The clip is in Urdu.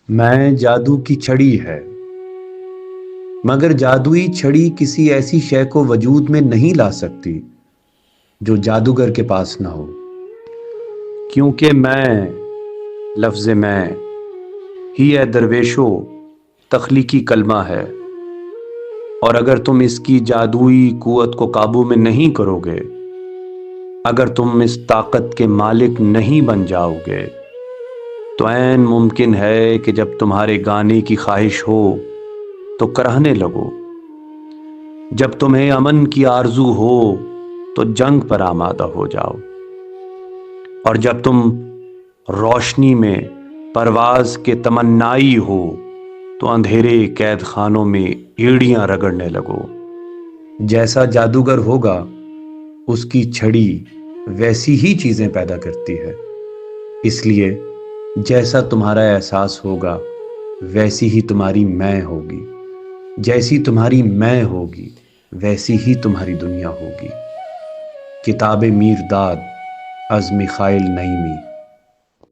میں جادو کی چھڑی ہے، مگر جادوئی چھڑی کسی ایسی شے کو وجود میں نہیں لا سکتی جو جادوگر کے پاس نہ ہو، کیونکہ میں، لفظ میں ہی اے درویشو تخلیقی کلمہ ہے، اور اگر تم اس کی جادوئی قوت کو قابو میں نہیں کرو گے، اگر تم اس طاقت کے مالک نہیں بن جاؤ گے، تو عین ممکن ہے کہ جب تمہارے گانے کی خواہش ہو تو کرہنے لگو، جب تمہیں امن کی آرزو ہو تو جنگ پر آمادہ ہو جاؤ، اور جب تم روشنی میں پرواز کے تمنائی ہو تو اندھیرے قید خانوں میں ایڑیاں رگڑنے لگو۔ جیسا جادوگر ہوگا اس کی چھڑی ویسی ہی چیزیں پیدا کرتی ہے، اس لیے جیسا تمہارا احساس ہوگا ویسی ہی تمہاری میں ہوگی، جیسی تمہاری میں ہوگی ویسی ہی تمہاری دنیا ہوگی۔ کتاب میر داد از میخائیل نعیمی۔